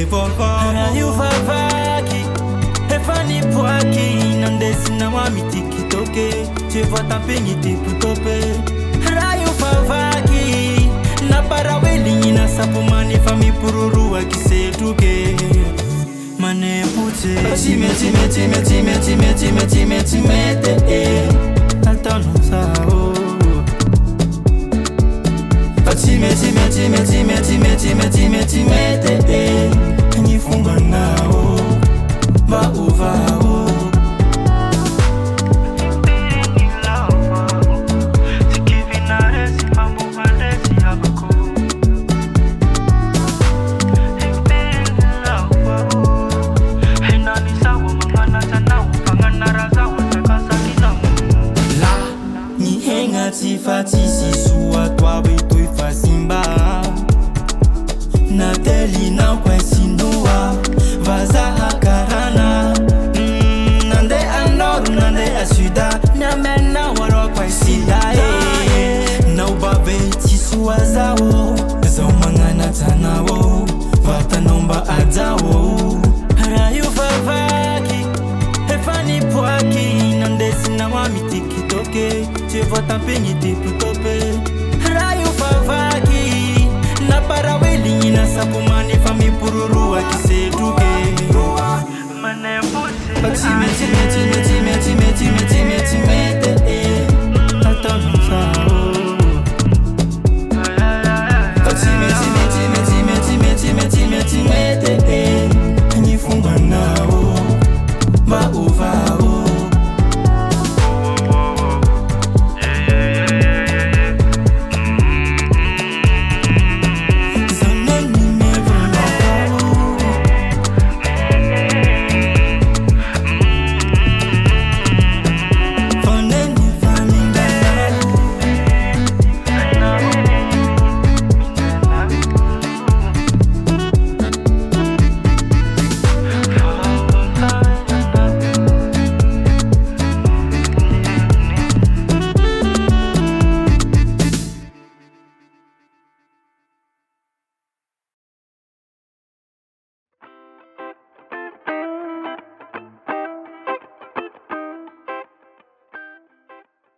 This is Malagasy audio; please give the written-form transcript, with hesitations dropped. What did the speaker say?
Raha io vavaky efa nipoaky nandesy namamy tikitoke je vois tampegny tipitope raha io vavaky naparawely nasapo manefa mipuroroaky setroke manepoce timete altano sao timete nifunga nao bauvao Fatisi sua tua beto e fasimba na teli na kwesindua vaza akarana nande anoru nande asuda na mena waro kwesida na ubaveti sua zao zao mangana tanawo vata nomba adzawo rayu vavaki efani poaki nande sina wami tikitoke je vois tampegny